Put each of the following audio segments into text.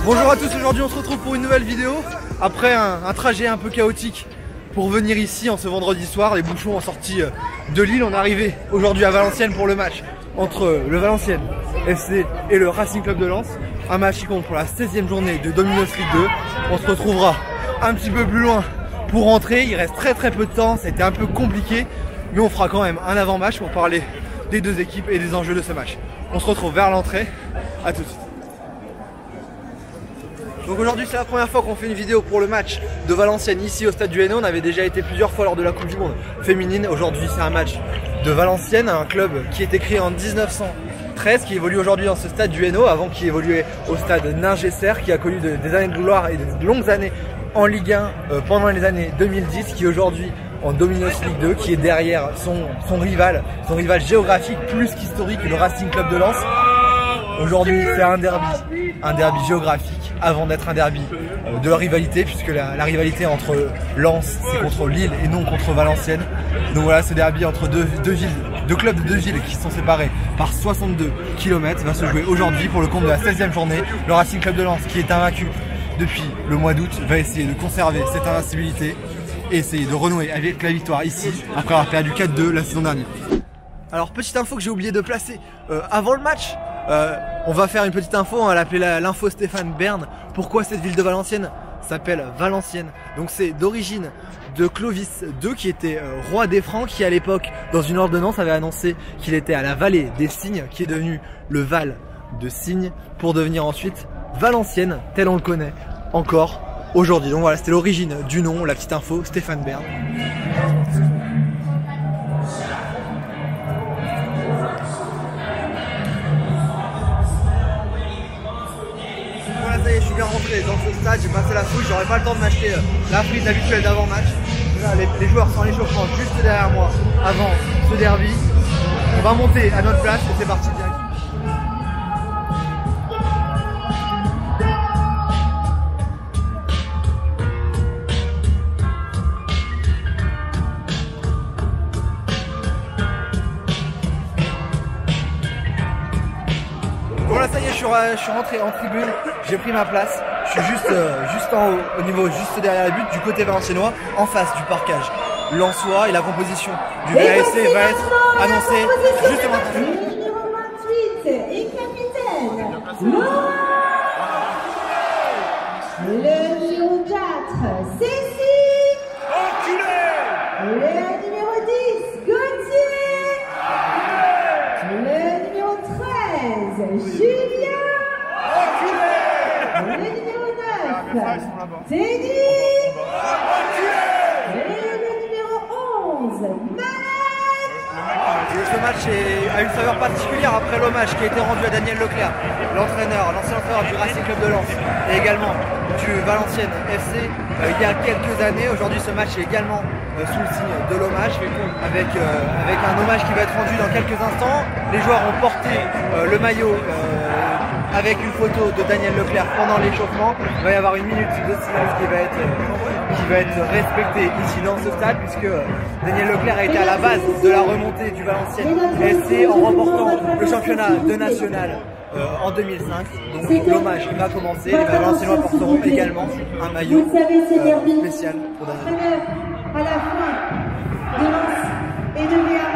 Bonjour à tous, aujourd'hui on se retrouve pour une nouvelle vidéo. Après un trajet un peu chaotique pour venir ici en ce vendredi soir, les bouchons en sortie de Lille, on est arrivé aujourd'hui à Valenciennes pour le match entre le Valenciennes FC et le Racing Club de Lens. Un match qui compte pour la 16e journée de Domino's League 2. On se retrouvera un petit peu plus loin pour rentrer, il reste très peu de temps, ça a été un peu compliqué, mais on fera quand même un avant-match pour parler des deux équipes et des enjeux de ce match. On se retrouve vers l'entrée, à tout de suite. Donc aujourd'hui c'est la première fois qu'on fait une vidéo pour le match de Valenciennes ici au stade du Hainaut. On avait déjà été plusieurs fois lors de la Coupe du Monde féminine. Aujourd'hui c'est un match de Valenciennes, un club qui a été créé en 1913, qui évolue aujourd'hui dans ce stade du Hainaut, avant qui évoluait au stade Ningesser, qui a connu des années de gloire et de longues années en Ligue 1 pendant les années 2010, qui est aujourd'hui en Domino's League 2, qui est derrière son rival géographique plus qu'historique, le Racing Club de Lens. Aujourd'hui c'est un derby géographique avant d'être un derby de la rivalité, puisque la rivalité entre Lens c'est contre Lille et non contre Valenciennes. Donc voilà, ce derby entre deux clubs de deux villes qui sont séparés par 62 km va se jouer aujourd'hui pour le compte de la 16e journée. Le Racing Club de Lens, qui est invaincu depuis le mois d'août, va essayer de conserver cette invincibilité et essayer de renouer avec la victoire ici après avoir perdu 4-2 la saison dernière. Alors petite info que j'ai oublié de placer avant le match, on va faire une petite info, on va l'appeler l'info Stéphane Bern. Pourquoi cette ville de Valenciennes s'appelle Valenciennes? Donc c'est d'origine de Clovis II, qui était roi des Francs, qui à l'époque dans une ordonnance avait annoncé qu'il était à la vallée des Cygnes, qui est devenu le Val de Cygnes, pour devenir ensuite Valenciennes tel on le connaît encore aujourd'hui. Donc voilà, c'était l'origine du nom, la petite info Stéphane Bern. Voilà, ça y est, je suis bien rentré dans ce stade, j'ai passé la fouille, j'aurais pas le temps de m'acheter la frite habituelle d'avant-match. Les joueurs sont en échauffement juste derrière moi avant ce derby. On va monter à notre place et c'est parti direct. Voilà, ça y est, je suis rentré en tribune, j'ai pris ma place, je suis juste en haut, au niveau juste derrière la butte, du côté valenciennois, en face du parquage lensois, et la composition du VASC va être annoncée juste maintenant. Le numéro 28 et capitaine, le numéro 4, Cécile, le numéro 10, Gauthier, le numéro 13, Julien, le numéro 9, Teddy, et le numéro 11, Malek. Ce match a une saveur particulière après l'hommage qui a été rendu à Daniel Leclerc, l'ancien entraîneur du Racing Club de Lens et également du Valenciennes FC il y a quelques années. Aujourd'hui ce match est également sous le signe de l'hommage, avec un hommage qui va être rendu dans quelques instants. Les joueurs ont porté le maillot avec une photo de Daniel Leclerc pendant l'échauffement. Il va y avoir une minute de silence qui va être respectée ici dans ce stade, puisque Daniel Leclerc a été à la base de la remontée du Valenciennes FC en remportant le championnat de national en 2005. Donc l'hommage va commencer. Les Valenciennois porteront également un maillot spécial pour Daniel. À la fin de Lens et de Léa,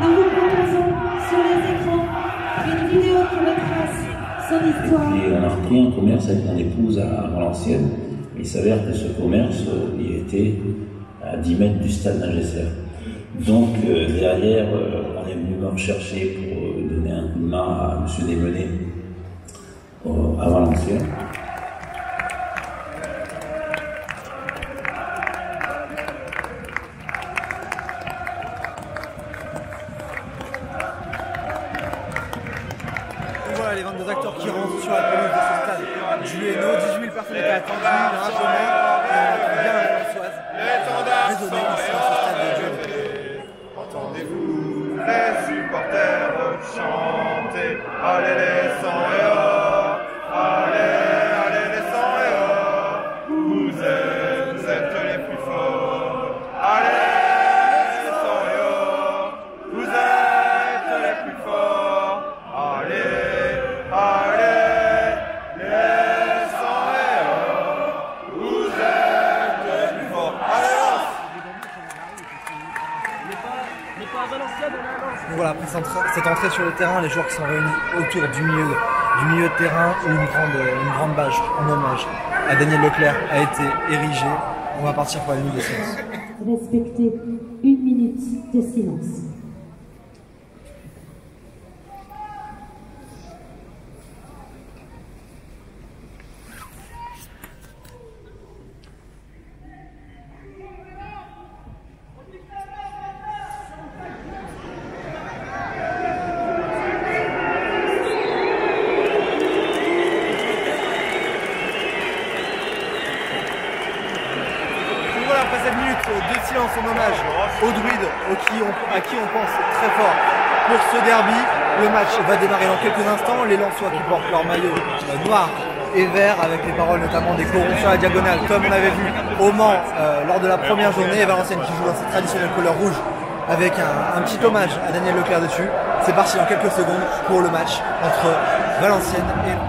nous vous proposons sur les écrans une vidéo qui retrace son histoire. Et on a repris un commerce avec mon épouse à Valenciennes. Il s'avère que ce commerce, il était à 10 mètres du stade Ningesser. Donc derrière, on est venu me chercher pour donner un coup de main à M. Desmenez à Valenciennes. Voilà les 22 acteurs qui rentrent sur la pelouse de ce stade du Hainaut. 18 000 personnes étaient attendues, largement, et on entend bien la Lensoise résonner ici dans ce stade du Hainaut. Entendez-vous les supporters chanter, allez les 100 et or, allez les 100 et or, vous êtes les plus forts, allez les 100 et or, vous êtes les plus forts, allez voilà, après cette entrée sur le terrain, les joueurs qui sont réunis autour du milieu de terrain où une grande bâche en hommage à Daniel Leclerc a été érigée. On va partir pour la minute de silence. Respectez 1 minute de silence. Après cette minute de silence en hommage aux druides à qui on pense très fort pour ce derby, le match va démarrer dans quelques instants. Les Lensois qui portent leur maillot noir et vert avec les paroles notamment des corons sur la diagonale comme on avait vu au Mans lors de la première journée, et Valenciennes qui joue dans ses traditionnelles couleurs rouges avec un petit hommage à Daniel Leclerc dessus. C'est parti dans quelques secondes pour le match entre Valenciennes et Lens.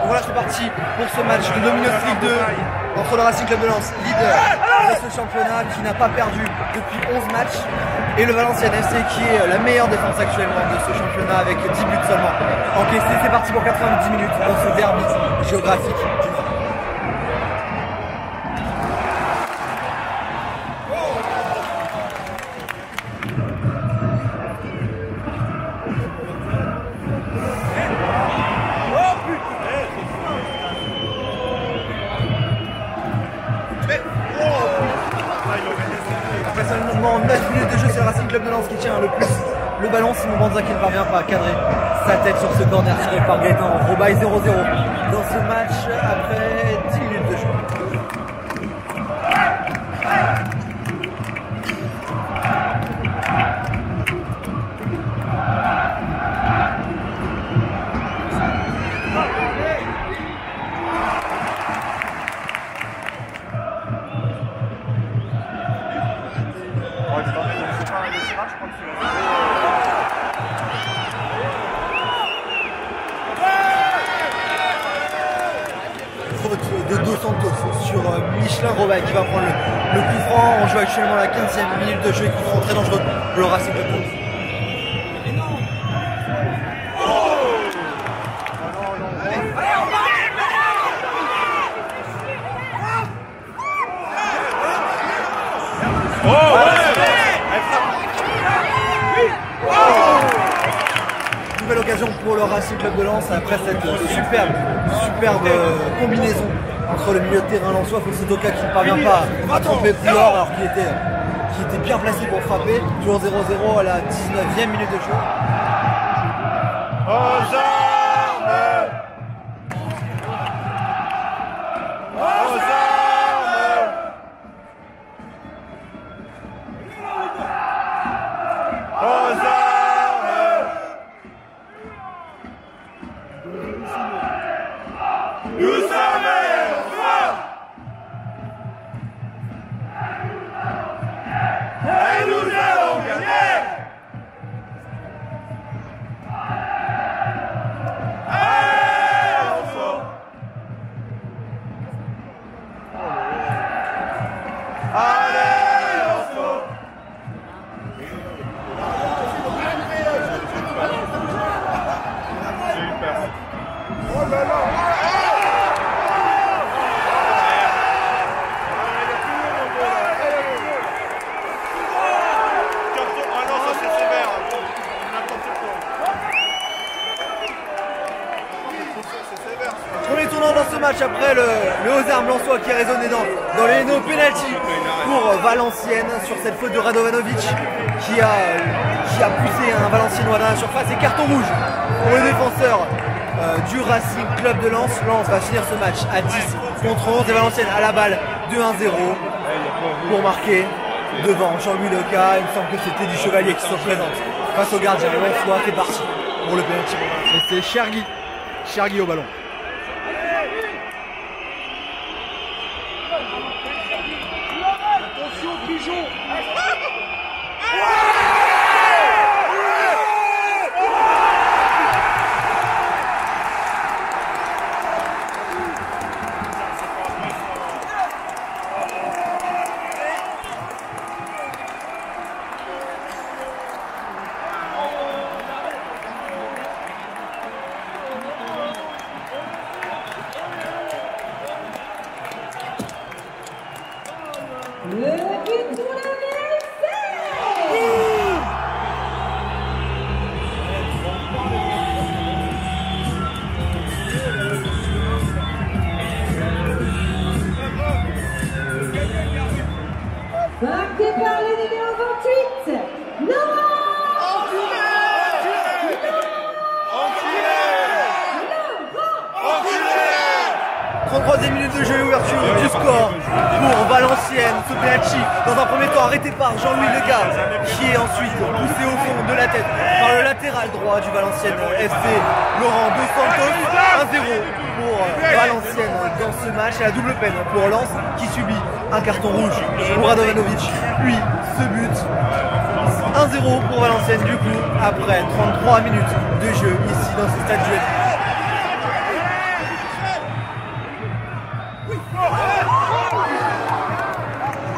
Voilà, c'est parti pour ce match de Domino's League 2 entre le Racing Club de Lens, leader de ce championnat qui n'a pas perdu depuis 11 matchs, et le Valenciennes FC qui est la meilleure défense actuellement de ce championnat avec 10 buts seulement encaissés. C'est parti pour 90 minutes dans ce derby géographique du Nord. Après seulement 9 minutes de jeu, c'est le Racing Club de Lens qui tient le plus le ballon. Simon Banza qui ne parvient pas à cadrer sa tête sur ce corner tiré par Gaëtan Robaille. 0-0 dans ce match après 10 minutes de jeu. De Dos Santos sur Michelin Robaille qui va prendre le coup franc. On joue actuellement la 15e minute de jeu et coup franc très dangereux pour le Racing Club de Lens. Nouvelle occasion pour le Racing Club de Lens après cette superbe combinaison entre le milieu de terrain lensois, Fossotoka qui ne parvient pas à tromper Poulor alors qu'il était bien placé pour frapper. Toujours 0-0 à la 19e minute de jeu. Premier tournant dans ce match après le haut arme lensois qui a résonné dans les no penalty pour Valenciennes sur cette faute de Radovanovic qui a poussé un Valenciennois dans la surface, et carton rouge pour le défenseur du Racing Club de Lens. Lens va finir ce match à 10 contre 11 et Valenciennes à la balle de 1-0 pour marquer devant Jean-Louis Leca. Il me semble que c'était du Chevalier qui se représente face au gardien. Le Lensois fait parti pour le penalty. Et c'est Chergui au ballon. Marqué par le numéro 28, Laurent. 33e minute de jeu et ouverture du score pour Valenciennes. Sopeacci dans un premier temps arrêté par Jean-Louis Legard, qui est ensuite poussé au fond de la tête par le latéral droit du Valenciennes FC, Laurent Dos Santos. 1-0 pour Valenciennes dans ce match, et la double peine pour Lens qui subit un carton rouge pour Radovanovic, puis ce but. 1-0 pour Valenciennes du coup après 33 minutes de jeu ici dans ce stade du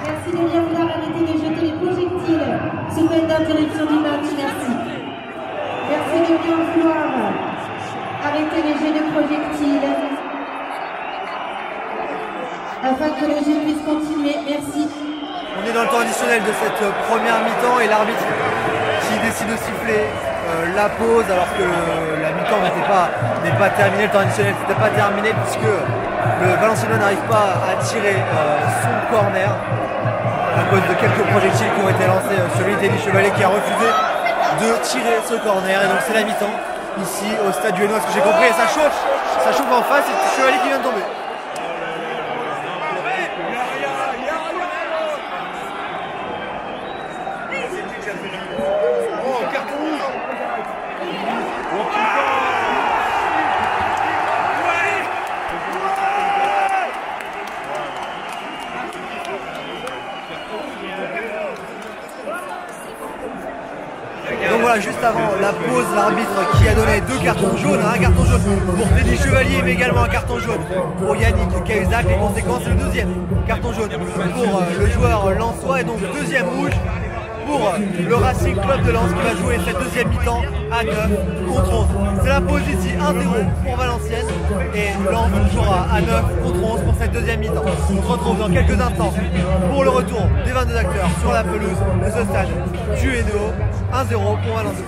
Merci de bien vouloir arrêter de jeter les projectiles sous peine d'interruption du match. Merci. Merci de bien vouloir arrêter les jets de projectiles afin que le jeu puisse continuer. Merci. On est dans le temps additionnel de cette première mi-temps et l'arbitre qui décide de siffler la pause alors que la mi-temps n'est pas terminée, le temps additionnel n'était pas terminé puisque le Valenciennois n'arrive pas à tirer son corner à cause de quelques projectiles qui ont été lancés sur lui, Teddy Chevalier qui a refusé de tirer ce corner, et donc c'est la mi-temps ici au stade du Hainaut, ce que j'ai compris, et ça chauffe en face, et c'est Chevalier qui vient de tomber. Donc voilà, juste avant la pause, l'arbitre qui a donné deux cartons jaunes, un carton jaune pour Teddy Chevalier, mais également un carton jaune pour Yannick Cahuzac. Les conséquences, c'est le deuxième carton jaune pour le joueur lensois, et donc deuxième rouge pour le Racing Club de Lens qui va jouer cette deuxième mi-temps à 9 contre 11. C'est la pause ici, 1-0 pour Valenciennes, et Lens jouera à 9 contre 11 pour cette deuxième mi-temps. On se retrouve dans quelques instants pour le retour des 22 acteurs sur la pelouse de ce stade du Hainaut. 1-0 pour Valenciennes.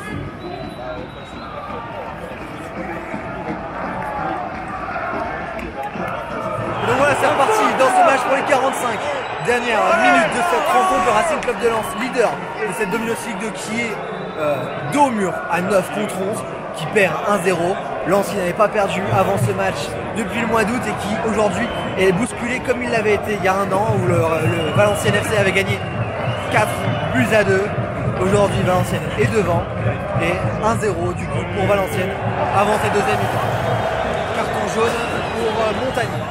Donc voilà, c'est reparti dans ce match pour les 45 dernières minutes de cette rencontre. Le Racing Club de Lens, leader de cette Domino's League 2, qui est dos au mur à 9 contre 11, qui perd 1-0. Lens qui n'avait pas perdu avant ce match depuis le mois d'août et qui aujourd'hui est bousculé comme il l'avait été il y a un an où le Valenciennes FC avait gagné 4-2. Aujourd'hui, Valenciennes est devant, et 1-0 du coup pour Valenciennes avant cette deuxième mi-temps. Carton jaune pour Montagny.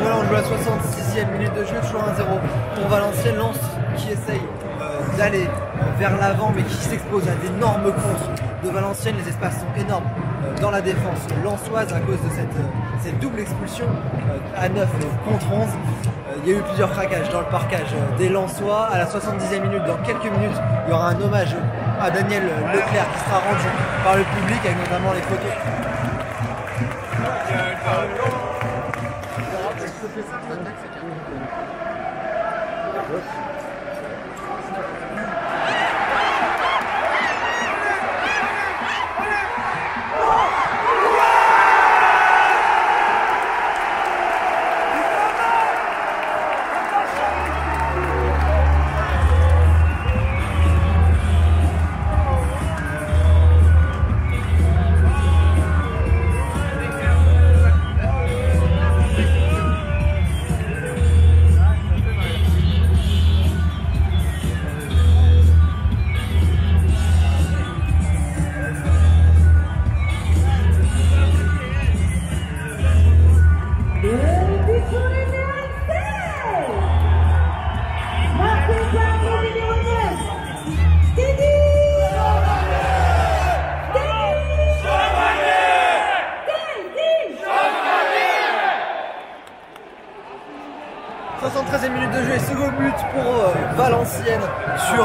Voilà, on joue à la 66e minute de jeu, toujours 1-0 pour Valenciennes. Lens qui essaye d'aller vers l'avant, mais qui s'expose à d'énormes contres de Valenciennes. Les espaces sont énormes dans la défense lensoise à cause de cette double expulsion à 9 contre 11. Il y a eu plusieurs craquages dans le parquage des Lensois. À la 70e minute, dans quelques minutes, il y aura un hommage à Daniel Leclerc qui sera rendu par le public, avec notamment les photos. 73e minute de jeu et second but pour Valenciennes sur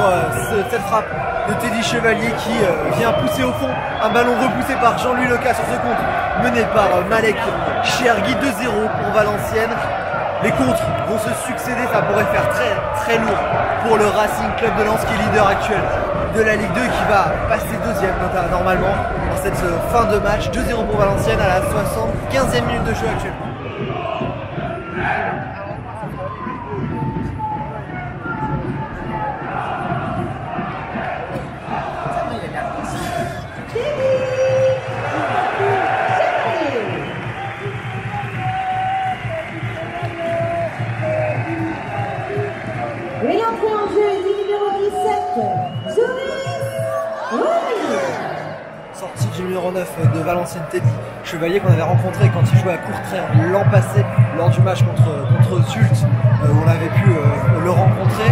cette frappe de Teddy Chevalier qui vient pousser au fond un ballon repoussé par Jean-Louis Leca sur ce compte mené par Malek Chergui. 2-0 pour Valenciennes. Les contres vont se succéder, ça pourrait faire très lourd pour le Racing Club de Lens qui est leader actuel de la Ligue 2 qui va passer deuxième normalement dans cette fin de match. 2-0 pour Valenciennes à la 75e minute de jeu actuelle. Et l'entrée en jeu du numéro 17, Joris. Sortie du numéro 9 de Valenciennes, Teddy Chevalier qu'on avait rencontré quand il jouait à Courtrai l'an passé lors du match contre Zult où on avait pu le rencontrer.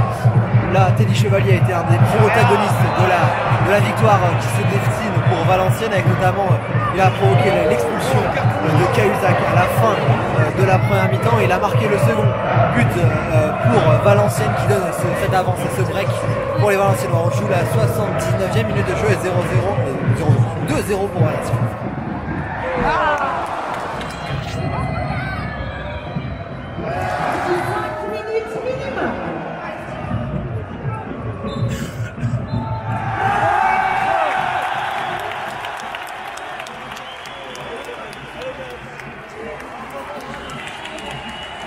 Là, Teddy Chevalier a été un des protagonistes de la victoire qui se destine pour Valenciennes avec notamment, il a provoqué l'expulsion de Cahuzac à la fin de la première mi-temps et il a marqué le second but pour Valenciennes qui donne cette avance et ce break pour les Valenciennois. On joue la 79e minute de jeu et 2-0 pour Valenciennes.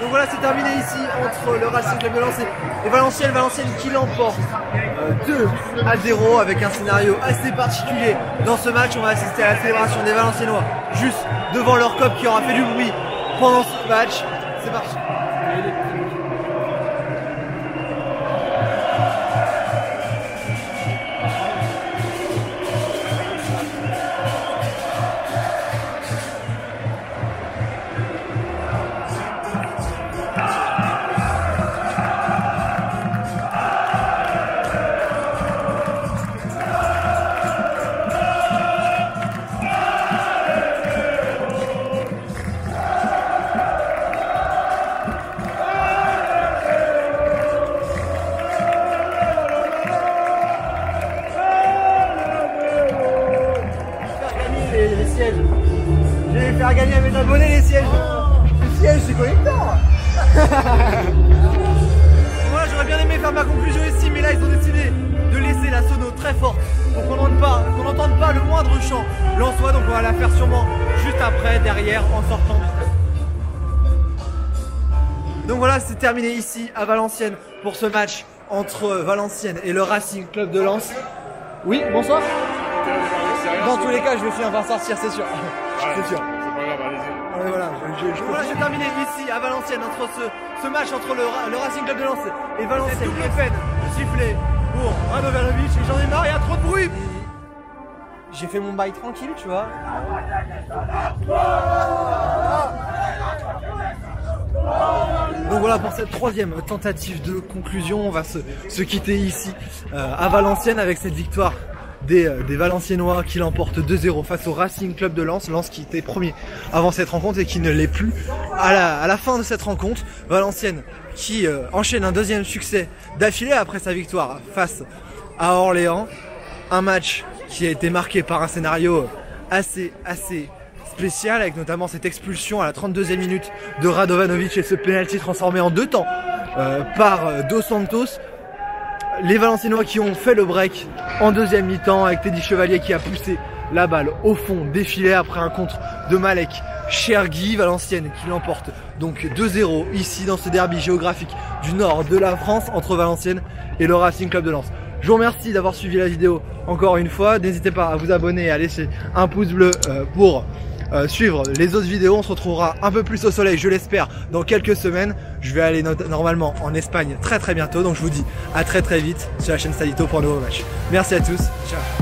Donc voilà, c'est terminé ici entre le Racing Club de Lens et Valenciennes. Valenciennes qui l'emporte 2-0 avec un scénario assez particulier dans ce match. On va assister à la célébration des Valenciennois juste devant leur cop qui aura fait du bruit pendant ce match. C'est parti. Je vais faire gagner à mes abonnés les sièges. Les sièges, c'est collector. Voilà, j'aurais bien aimé faire ma conclusion ici, mais là ils ont décidé de laisser la sono très forte pour qu'on n'entende pas le moindre chant lensois. Donc on va la faire sûrement juste après, derrière, en sortant. Donc voilà, c'est terminé ici à Valenciennes pour ce match entre Valenciennes et le Racing Club de Lens. Oui, bonsoir. Dans tous les cas, je vais finir par sortir, c'est sûr. Ouais, c'est sûr. C'est pas grave, allez-y. Voilà, voilà, j'ai terminé ici à Valenciennes entre ce match entre le Racing Club de Lens et Valenciennes. Double peine, sifflet pour Radovanovic et j'en ai marre, il y a trop de bruit. J'ai fait mon bail tranquille, tu vois. Donc voilà pour cette troisième tentative de conclusion, on va se quitter ici à Valenciennes avec cette victoire des Valenciennois qui l'emportent 2-0 face au Racing Club de Lens. Lens qui était premier avant cette rencontre et qui ne l'est plus à la fin de cette rencontre. Valenciennes qui enchaîne un deuxième succès d'affilée après sa victoire face à Orléans. Un match qui a été marqué par un scénario assez spécial avec notamment cette expulsion à la 32e minute de Radovanovic et ce penalty transformé en 2 temps par Dos Santos. Les Valenciennois qui ont fait le break en deuxième mi-temps avec Teddy Chevalier qui a poussé la balle au fond des filets après un contre de Malek Chergui. Valenciennes qui l'emporte donc 2-0 ici dans ce derby géographique du nord de la France entre Valenciennes et le Racing Club de Lens. Je vous remercie d'avoir suivi la vidéo encore une fois. N'hésitez pas à vous abonner et à laisser un pouce bleu pour suivre les autres vidéos. On se retrouvera un peu plus au soleil, je l'espère, dans quelques semaines. Je vais aller normalement en Espagne très bientôt. Donc je vous dis à très vite sur la chaîne Stadito pour un nouveau match. Merci à tous, ciao.